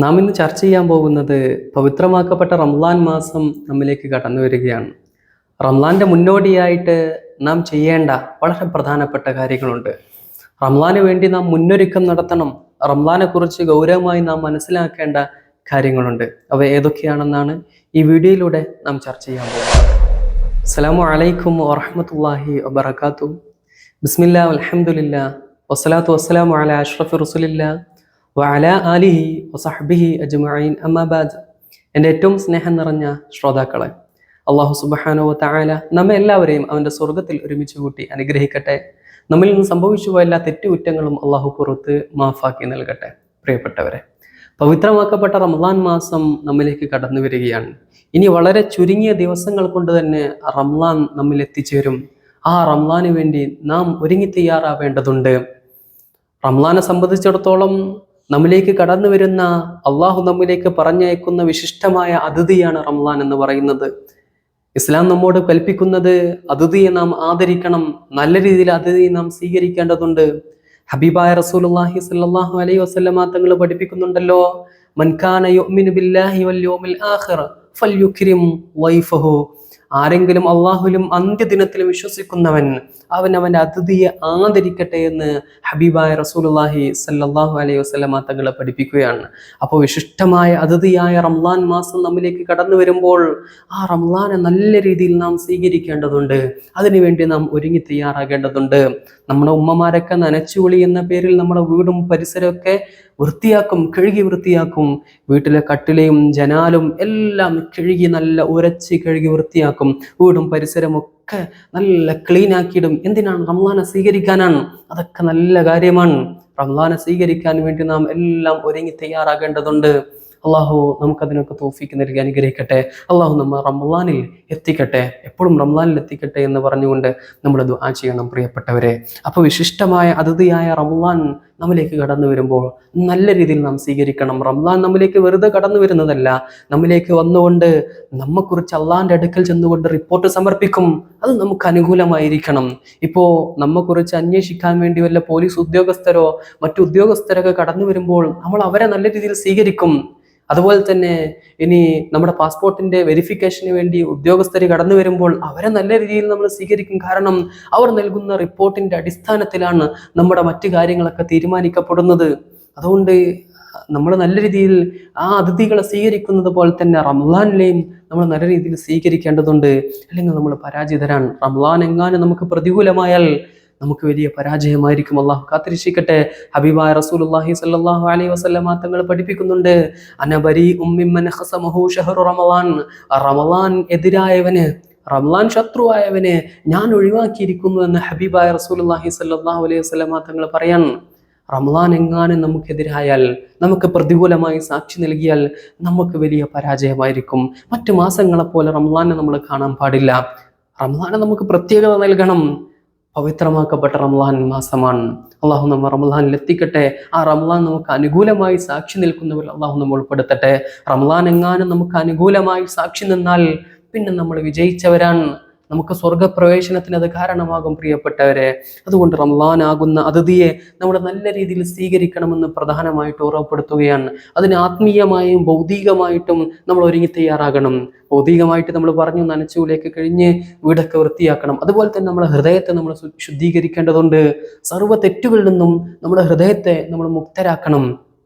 നാം ഇന്ന് ചർച്ച ചെയ്യാൻ പോകുന്നത് പവിത്രമാക്കപ്പെട്ട റംലാൻ മാസം നമ്മിലേക്ക് കടന്നു വരികയാണ്. റംലാന്റെ മുന്നോടിയായിട്ട് നാം ചെയ്യേണ്ട വളരെ പ്രധാനപ്പെട്ട കാര്യങ്ങളുണ്ട്. റംലാന് വേണ്ടി നാം മുന്നൊരുക്കം നടത്തണം. റംലാനെ കുറിച്ച് ഗൗരവമായി നാം മനസ്സിലാക്കേണ്ട കാര്യങ്ങളുണ്ട്. അവ ഏതൊക്കെയാണെന്നാണ് ഈ വീഡിയോയിലൂടെ നാം ചർച്ച ചെയ്യാൻ പോകുന്നത്. അസ്സലാമു അലൈക്കും വറഹ്മത്തുള്ളാഹി വബറകാതുഹു. ബിസ്മില്ലാ അൽഹംദുലില്ലാ വസ്സലാത്തു വസ്സലാമു അലാ അഷ്റഫി റസൂലില്ലാ വഅലാ ആലിഹി വസഹ്ബിഹി അജ്മഈൻ അമ്മാ ബഅദ്. എൻ്റെ ഏറ്റവും സ്നേഹം നിറഞ്ഞ ശ്രോതാക്കളെ, അല്ലാഹു സുബ്ഹാനഹു വ തആല നമ്മെ എല്ലാവരെയും അവൻ്റെ സ്വർഗ്ഗത്തിൽ ഒരുമിച്ച് കൂട്ടി അനുഗ്രഹിക്കട്ടെ. നമ്മിൽ നിന്ന് സംഭവിച്ചു പോയ എല്ലാ തെറ്റുകുറ്റങ്ങളും അല്ലാഹു പുറത്ത് മാഫാക്കി നൽകട്ടെ. പ്രിയപ്പെട്ടവരെ, പവിത്രമാക്കപ്പെട്ട റമളാൻ മാസം നമ്മിലേക്ക് കടന്നു വരികയാണ്. ഇനി വളരെ ചുരുങ്ങിയ ദിവസങ്ങൾ കൊണ്ട് തന്നെ റംളാൻ നമ്മിൽ എത്തിച്ചേരും. ആ റംളാന് വേണ്ടി നാം ഒരുങ്ങി തയ്യാറാവേണ്ടതുണ്ട്. റംളാനെ സംബന്ധിച്ചിടത്തോളം നമ്മിലേക്ക് കടന്നു വരുന്ന, അള്ളാഹു നമ്മിലേക്ക് പറഞ്ഞയക്കുന്ന വിശിഷ്ടമായ അതിഥിയാണ് റംളാൻ എന്ന് പറയുന്നത്. ഇസ്ലാം നമ്മോട് കൽപ്പിക്കുന്നത് അതിഥിയെ നാം ആദരിക്കണം, നല്ല രീതിയിൽ അതിഥിയെ നാം സ്വീകരിക്കേണ്ടതുണ്ട്. ഹബീബായ റസൂലുള്ളാഹി സ്വല്ലല്ലാഹു അലൈഹി വസല്ലമ തങ്ങൾ പഠിപ്പിക്കുന്നുണ്ടല്ലോ, മൻ കാന യുഅ്മിനു ബില്ലാഹി വൽ യൗമിൽ ആഖിർ ഫൽയുക്രിം വൈഫഹു. ആരെങ്കിലും അള്ളാഹുവിലും അന്ത്യദിനത്തിലും വിശ്വസിക്കുന്നവൻ അവൻ അവൻ്റെ അതിഥിയെ ആദരിക്കട്ടെ എന്ന് ഹബീബായ റസൂലുള്ളാഹി സ്വല്ലല്ലാഹു അലൈഹി വസല്ലമ തങ്ങളെ പഠിപ്പിക്കുകയാണ്. അപ്പോൾ വിശിഷ്ടമായ അതിഥിയായ റംളാൻ മാസം നമ്മിലേക്ക് കടന്നു വരുമ്പോൾ ആ റംളാനെ നല്ല രീതിയിൽ നാം സ്വീകരിക്കേണ്ടതുണ്ട്. അതിനുവേണ്ടി നാം ഒരുങ്ങി തയ്യാറാകേണ്ടതുണ്ട്. നമ്മുടെ ഉമ്മമാരൊക്കെ നനച്ചുകുളി എന്ന പേരിൽ നമ്മുടെ വീടും പരിസരമൊക്കെ വൃത്തിയാക്കും, കഴുകി വൃത്തിയാക്കും. വീട്ടിലെ കട്ടിലയും ജനാലും എല്ലാം കഴുകി നല്ല ഉരച്ച് കഴുകി വൃത്തിയാക്കും. വീടും പരിസരമൊക്കെ നല്ല ക്ലീൻ ആക്കിയിടും. എന്തിനാണ്? റംളാനെ സ്വീകരിക്കാനാണ്. അതൊക്കെ നല്ല കാര്യമാണ്. റംളാനെ സ്വീകരിക്കാൻ വേണ്ടി നാം എല്ലാം ഒരുങ്ങി തയ്യാറാകേണ്ടതുണ്ട്. അള്ളാഹു നമുക്കതിനൊക്കെ തൗഫീക്ക് നൽകി അനുഗ്രഹിക്കട്ടെ. അള്ളാഹു നമ്മ റംളാനിൽ എത്തിക്കട്ടെ, എപ്പോഴും റംളാനിൽ എത്തിക്കട്ടെ എന്ന് പറഞ്ഞുകൊണ്ട് നമ്മൾ ദുആ ചെയ്യണം പ്രിയപ്പെട്ടവരെ. അപ്പോൾ വിശിഷ്ടമായ അതിഥിയായ റംളാൻ നമ്മിലേക്ക് കടന്നു വരുമ്പോൾ നല്ല രീതിയിൽ നാം സ്വീകരിക്കണം. റംളാൻ നമ്മിലേക്ക് വെറുതെ കടന്നു വരുന്നതല്ല, നമ്മിലേക്ക് വന്നുകൊണ്ട് നമ്മെക്കുറിച്ച് അള്ളാഹിൻ്റെ അടുക്കൽ ചെന്നുകൊണ്ട് റിപ്പോർട്ട് സമർപ്പിക്കും. അത് നമുക്ക് അനുകൂലമായിരിക്കണം. ഇപ്പോൾ നമ്മെക്കുറിച്ച് അന്വേഷിക്കാൻ വേണ്ടി വല്ല പോലീസ് ഉദ്യോഗസ്ഥരോ മറ്റു ഉദ്യോഗസ്ഥരൊക്കെ കടന്നു വരുമ്പോൾ നമ്മൾ അവരെ നല്ല രീതിയിൽ സ്വീകരിക്കും. അതുപോലെ തന്നെ ഇനി നമ്മുടെ പാസ്പോർട്ടിന്റെ വെരിഫിക്കേഷന് വേണ്ടി ഉദ്യോഗസ്ഥർ കടന്നു വരുമ്പോൾ അവരെ നല്ല രീതിയിൽ നമ്മൾ സ്വീകരിക്കും. കാരണം അവർ നൽകുന്ന റിപ്പോർട്ടിന്റെ അടിസ്ഥാനത്തിലാണ് നമ്മുടെ മറ്റു കാര്യങ്ങളൊക്കെ തീരുമാനിക്കപ്പെടുന്നത്. അതുകൊണ്ട് നമ്മൾ നല്ല രീതിയിൽ ആ അതിഥികളെ സ്വീകരിക്കുന്നത് പോലെ തന്നെ റംളാനിലെയും നമ്മൾ നല്ല രീതിയിൽ സ്വീകരിക്കേണ്ടതുണ്ട്. അല്ലെങ്കിൽ നമ്മൾ പരാജിതരാണ്. റംളാൻ എങ്ങാനും നമുക്ക് പ്രതികൂലമായാൽ നമുക്ക് വലിയ പരാജയമായിരിക്കും. അള്ളാഹു കാത്തിരക്ഷിക്കട്ടെ. ഹബീബായ റസൂലുള്ളാഹി സ്വല്ലല്ലാഹു അലൈഹി വസല്ലമ തങ്ങൾ പഠിപ്പിക്കുന്നുണ്ട്, അന ബരീഉം മിമ്മൻ ഖസമഹു ശഹ്റു റമളാൻ. റമളാൻ എതിരായവന്, റംളാൻ ശത്രുവായവനെ ഞാൻ ഒഴിവാക്കിയിരിക്കുന്നു എന്ന് ഹബീബായ റസൂലുള്ളാഹി സ്വല്ലല്ലാഹു അലൈഹി വസല്ലമ തങ്ങൾ പറയാൻ. റംളാൻ എങ്ങാനും നമുക്കെതിരായാൽ, നമുക്ക് പ്രതികൂലമായി സാക്ഷി നൽകിയാൽ നമുക്ക് വലിയ പരാജയമായിരിക്കും. മറ്റു മാസങ്ങളെപ്പോലെ റംളാനെ നമ്മൾ കാണാൻ പാടില്ല. റംളാനെ നമുക്ക് പ്രത്യേകത നൽകണം. പവിത്രമാക്കപ്പെട്ട റംളാൻ മാസമാണ്. അള്ളാഹു നമ്മ റംളാനിൽ എത്തിക്കട്ടെ. ആ റംളാൻ നമുക്ക് അനുകൂലമായി സാക്ഷി നിൽക്കുന്നവർ അള്ളാഹു നമ്മൾ ഉൾപ്പെടുത്തട്ടെ. റംളാൻ എങ്ങാനും നമുക്ക് അനുകൂലമായി സാക്ഷി നിന്നാൽ പിന്നെ നമ്മൾ വിജയിച്ചവരാണ്. നമുക്ക് സ്വർഗപ്രവേശനത്തിന് അത് കാരണമാകും പ്രിയപ്പെട്ടവരെ. അതുകൊണ്ട് റംളാൻ ആകുന്ന അതിഥിയെ നമ്മൾ നല്ല രീതിയിൽ സ്വീകരിക്കണമെന്ന് പ്രധാനമായിട്ട് ഓർമ്മപ്പെടുത്തുകയാണ്. അതിന് ആത്മീയമായും ഭൗതികമായിട്ടും നമ്മൾ ഒരുങ്ങി തയ്യാറാകണം. ഭൗതികമായിട്ട് നമ്മൾ പറഞ്ഞു, നനച്ചുകൂലിയൊക്കെ കഴിഞ്ഞ് വീടൊക്കെ വൃത്തിയാക്കണം. അതുപോലെ തന്നെ നമ്മുടെ ഹൃദയത്തെ നമ്മൾ ശുദ്ധീകരിക്കേണ്ടതുണ്ട്. സർവ്വ തെറ്റുകളിൽ നിന്നും നമ്മുടെ ഹൃദയത്തെ നമ്മൾ മുക്തരാക്കണം.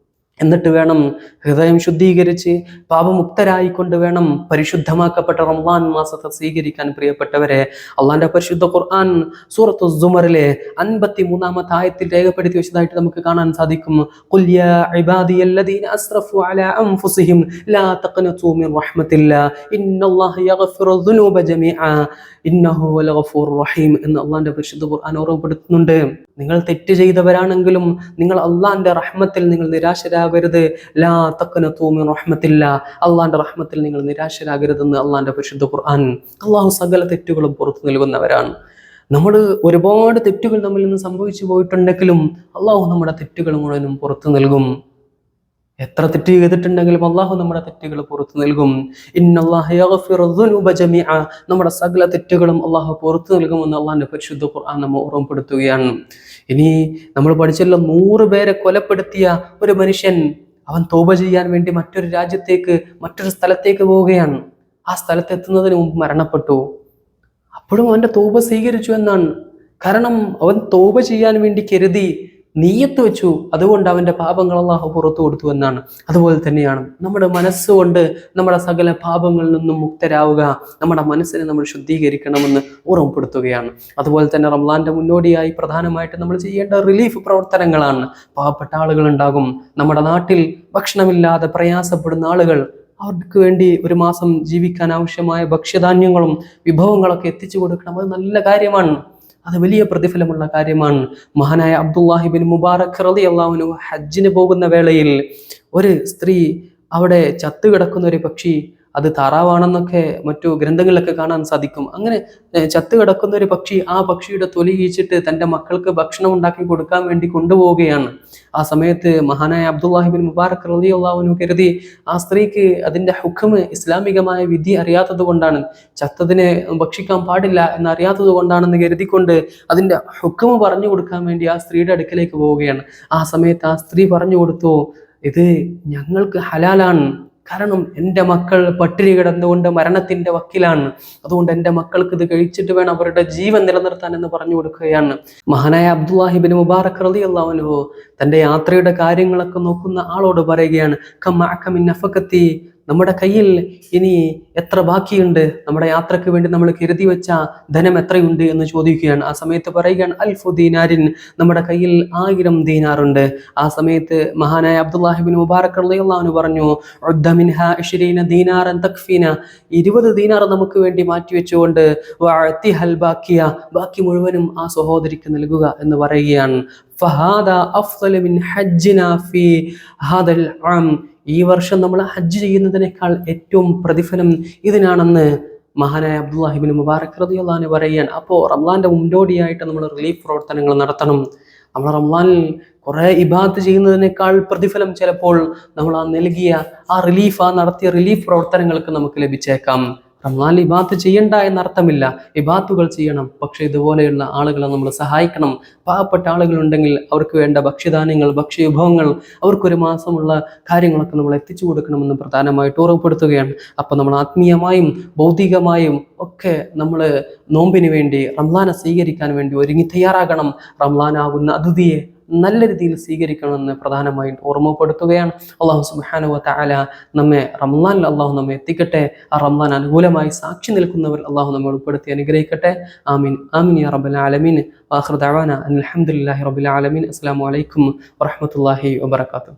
എന്നിട്ട് വേണം ഹൃദയം ശുദ്ധീകരിച്ച് പാപമുക്തരായിക്കൊണ്ട് വേണം പരിശുദ്ധമാക്കപ്പെട്ട റംളാൻ മാസത്തെ സ്വീകരിക്കാൻ പ്രിയപ്പെട്ടവരെ. അള്ളാന്റെ പരിശുദ്ധ ഖുർആൻ സൂറത്തു സുമറിലെ 53-ാമത്തെ ആയത്തിൽ രേഖപ്പെടുത്തി വെച്ചതായിട്ട് നമുക്ക് കാണാൻ സാധിക്കും. ഖുൽ യാ ഇബാദിയല്ലദീന അസ്റഫു അലാ അൻഫുസിഹിം ലാ തഖ്നതു മിൻ റഹ്മത്തില്ലാഹ് ഇന്നല്ലാഹ യഗ്ഫിറു ദുനൂബ ജമീഅ ഇന്നഹു വൽ ഗഫൂറുർ റഹീം എന്ന് അള്ളാന്റെ പരിശുദ്ധ ഖുർആൻ ഓർമ്മപ്പെടുത്തുന്നുണ്ട്. നിങ്ങൾ തെറ്റ് ചെയ്തവരാണെങ്കിലും നിങ്ങൾ അള്ളാന്റെ റഹ്മത്തിൽ നിങ്ങൾ നിരാശരാകരുത്. ലാ തഖ്നതു മിൻ റഹ്മത്തില്ലാ, അള്ളാന്റെ റഹ്മത്തിൽ നിങ്ങൾ നിരാശരാകരുതെന്ന് അള്ളാന്റെ പരിശുദ്ധ ഖുർആൻ. അള്ളാഹു സകല തെറ്റുകളും പുറത്തു നൽകുന്നവരാണ്. നമ്മൾ ഒരുപാട് തെറ്റുകൾ നമ്മിൽ നിന്ന് സംഭവിച്ചു പോയിട്ടുണ്ടെങ്കിലും അള്ളാഹു നമ്മുടെ തെറ്റുകൾ മുഴുവനും പുറത്തു നൽകും. എത്ര തെറ്റ് ചെയ്തിട്ടുണ്ടെങ്കിലും അള്ളാഹു നമ്മുടെ തെറ്റുകൾ പുറത്തു നൽകും. ഇന്നല്ലാഹ യഗ്ഫിറു ദുനൂബ ജമീഅ, നമ്മുടെ സകല തെറ്റുകളും അള്ളാഹു പുറത്തു നൽകുമെന്ന് അള്ളാഹിന്റെ പരിശുദ്ധ ഖുർആൻ നമ്മെ ഓർമ്മപ്പെടുത്തുകയാണ്. ഇനി നമ്മൾ പഠിച്ചല്ലോ, 100 പേരെ കൊലപ്പെടുത്തിയ ഒരു മനുഷ്യൻ, അവൻ തൗബ ചെയ്യാൻ വേണ്ടി മറ്റൊരു രാജ്യത്തേക്ക്, മറ്റൊരു സ്ഥലത്തേക്ക് പോവുകയാണ്. ആ സ്ഥലത്തെത്തുന്നതിന് മുമ്പ് മരണപ്പെട്ടു. അപ്പോഴും അവന്റെ തൗബ സ്വീകരിച്ചു എന്നാണ്. കാരണം അവൻ തൗബ ചെയ്യാൻ വേണ്ടി കരുതി, നീയത്ത് വെച്ചു, അതുകൊണ്ട് അവന്റെ പാപങ്ങൾ അള്ളാഹു പുറത്തു കൊടുത്തു എന്നാണ്. അതുപോലെ തന്നെയാണ് നമ്മുടെ മനസ്സുകൊണ്ട് നമ്മുടെ സകല പാപങ്ങളിൽ നിന്നും മുക്തരാവുക, നമ്മുടെ മനസ്സിനെ നമ്മൾ ശുദ്ധീകരിക്കണമെന്ന് ഓർമ്മപ്പെടുത്തുകയാണ്. അതുപോലെ തന്നെ റമളാന്റെ മുന്നോടിയായി പ്രധാനമായിട്ട് നമ്മൾ ചെയ്യേണ്ട റിലീഫ് പ്രവർത്തനങ്ങളാണ്. പാവപ്പെട്ട ആളുകൾ ഉണ്ടാകും നമ്മുടെ നാട്ടിൽ, ഭക്ഷണമില്ലാതെ പ്രയാസപ്പെടുന്ന ആളുകൾ. അവർക്ക് വേണ്ടി ഒരു മാസം ജീവിക്കാൻ ആവശ്യമായ ഭക്ഷ്യധാന്യങ്ങളും വിഭവങ്ങളൊക്കെ എത്തിച്ചു കൊടുക്കണം. അത് നല്ല കാര്യമാണ്, അത് വലിയ പ്രതിഫലമുള്ള കാര്യമാണ്. മഹാനായ അബ്ദുല്ലാഹി ബിൻ മുബാറക് റളിയല്ലാഹു അൻഹു ഹജ്ജിന് പോകുന്ന വേളയിൽ ഒരു സ്ത്രീ, അവിടെ ചത്തുകിടക്കുന്ന ഒരു പക്ഷി, അത് താറാവാണെന്നൊക്കെ മറ്റു ഗ്രന്ഥങ്ങളിലൊക്കെ കാണാൻ സാധിക്കും. അങ്ങനെ ചത്തുകിടക്കുന്ന ഒരു പക്ഷി, ആ പക്ഷിയുടെ തൊലി വീഴ്ചിട്ട് തൻ്റെ മക്കൾക്ക് ഭക്ഷണം ഉണ്ടാക്കി കൊടുക്കാൻ വേണ്ടി കൊണ്ടുപോവുകയാണ്. ആ സമയത്ത് മഹാനായ അബ്ദുല്ലാഹി ബിൻ മുബാറക് റളിയല്ലാഹു അൻഹു കരുതി, ആ സ്ത്രീക്ക് അതിൻ്റെ ഹുക്മ്, ഇസ്ലാമികമായ വിധി അറിയാത്തത് കൊണ്ടാണ്, ചത്തതിനെ ഭക്ഷിക്കാൻ പാടില്ല എന്നറിയാത്തത് കൊണ്ടാണെന്ന് കരുതിക്കൊണ്ട് അതിൻ്റെ ഹുക്മ് പറഞ്ഞു കൊടുക്കാൻ വേണ്ടി ആ സ്ത്രീയുടെ അടുക്കലേക്ക് പോവുകയാണ്. ആ സമയത്ത് ആ സ്ത്രീ പറഞ്ഞു കൊടുത്തു, ഇത് ഞങ്ങൾക്ക് ഹലാലാണ്, കാരണം എൻ്റെ മക്കൾ പട്ടിണി കിടന്നുകൊണ്ട് മരണത്തിന്റെ വക്കിലാണ്, അതുകൊണ്ട് എൻ്റെ മക്കൾക്ക് ഇത് കഴിച്ചിട്ട് വേണം അവരുടെ ജീവൻ നിലനിർത്താൻ എന്ന് പറഞ്ഞു കൊടുക്കുകയാണ്. മഹാനായ അബ്ദുല്ലാഹി ബിൻ മുബാറക് റളിയല്ലാഹു അൻഹു തൻ്റെ യാത്രയുടെ കാര്യങ്ങളൊക്കെ നോക്കുന്ന ആളോട് പറയുകയാണ്, കമഅക മിൻ നഫഖതി, നമ്മുടെ കയ്യിൽ ഇനി എത്ര ബാക്കിയുണ്ട്, നമ്മുടെ യാത്രക്ക് വേണ്ടി നമ്മൾ കരുതി വെച്ച ധനം എത്രയുണ്ട് എന്ന് ചോദിക്കുകയാണ്. ആ സമയത്ത് പറയുകയാണ്, അൽഫു ദീനാരിൻ, നമ്മുടെ കയ്യിൽ 1000 ദീനാറുണ്ട്. ആ സമയത്ത് മഹാനായ അബ്ദുല്ലാഹി ബിൻ മുബാറക് റളിയല്ലാഹു അൻഹു പറഞ്ഞു, ഉദ്ദ മിൻഹാ 20 ദീനാറൻ തക്ഫീന, 20 ദീനാർ നമുക്ക് വേണ്ടി മാറ്റി വെച്ചുകൊണ്ട് വഅതിഹൽ ബാക്കിയ, ബാക്കി മുഴുവനും ആ സഹോദരിക്ക് നൽകുക എന്ന് പറയുകയാണ്. ഫഹാദ അഫ്ളു മിൻ ഹജ്ജിനാ ഫീ ഹാദൽ ആം, ഈ വർഷം നമ്മൾ ഹജ്ജ് ചെയ്യുന്നതിനേക്കാൾ ഏറ്റവും പ്രതിഫലം ഇതിനാണെന്ന് മഹാനായ അബ്ദുല്ലാഹി ബിൻ മുബാറക് റളിയല്ലാഹു അൻഹു പറയുകയാണ്. അപ്പോൾ റമളാന്റെ മുന്നോടിയായിട്ട് നമ്മൾ റിലീഫ് പ്രവർത്തനങ്ങൾ നടത്തണം. നമ്മൾ റമളാനിൽ കുറെ ഇബാദത്ത് ചെയ്യുന്നതിനേക്കാൾ പ്രതിഫലം ചിലപ്പോൾ നമ്മൾ ആ നൽകിയ ആ റിലീഫ്, ആ നടത്തിയ റിലീഫ് പ്രവർത്തനങ്ങൾക്ക് നമുക്ക് ലഭിച്ചേക്കാം. റമളാനിൽ ഇബാദത്ത് ചെയ്യണ്ട എന്നർത്ഥമില്ല, ഇബാദത്തുകൾ ചെയ്യണം. പക്ഷെ ഇതുപോലെയുള്ള ആളുകളെ നമ്മൾ സഹായിക്കണം. പാവപ്പെട്ട ആളുകളുണ്ടെങ്കിൽ അവർക്ക് വേണ്ട ഭക്ഷ്യധാന്യങ്ങൾ, ഭക്ഷ്യവിഭവങ്ങൾ, അവർക്കൊരു മാസമുള്ള കാര്യങ്ങളൊക്കെ നമ്മൾ എത്തിച്ചു കൊടുക്കണമെന്ന് പ്രധാനമായിട്ട് ഓർമ്മപ്പെടുത്തുകയാണ്. അപ്പം നമ്മൾ ആത്മീയമായും ഭൗതികമായും ഒക്കെ നമ്മൾ നോമ്പിന് വേണ്ടി, റമളാനെ സ്വീകരിക്കാൻ വേണ്ടി ഒരുങ്ങി തയ്യാറാകണം. റമളാനാകുന്ന അതിഥിയെ നല്ല രീതിയിൽ സ്വീകരിക്കണമെന്ന് പ്രധാനമായും ഓർമ്മപ്പെടുത്തുകയാണ്. അള്ളാഹു സുബ്ഹാനഹു വ തആല നമ്മെ റമളാനിൽ അള്ളാഹു നമ്മെ എത്തിക്കട്ടെ. ആ റമളാൻ അനുകൂലമായി സാക്ഷി നിൽക്കുന്നവർ അള്ളാഹു നമ്മെ ഉൾപ്പെടുത്തി അനുഗ്രഹിക്കട്ടെ. ആമീൻ ആമീൻ യാ റബ്ബൽ ആലമീൻ. വആഖിറു ദഅവാന അൽഹംദുലില്ലാഹി റബ്ബിൽ ആലമീൻ. അസ്സലാമു അലൈക്കും വറഹ്മത്തുള്ളാഹി വബറകാതുഹു.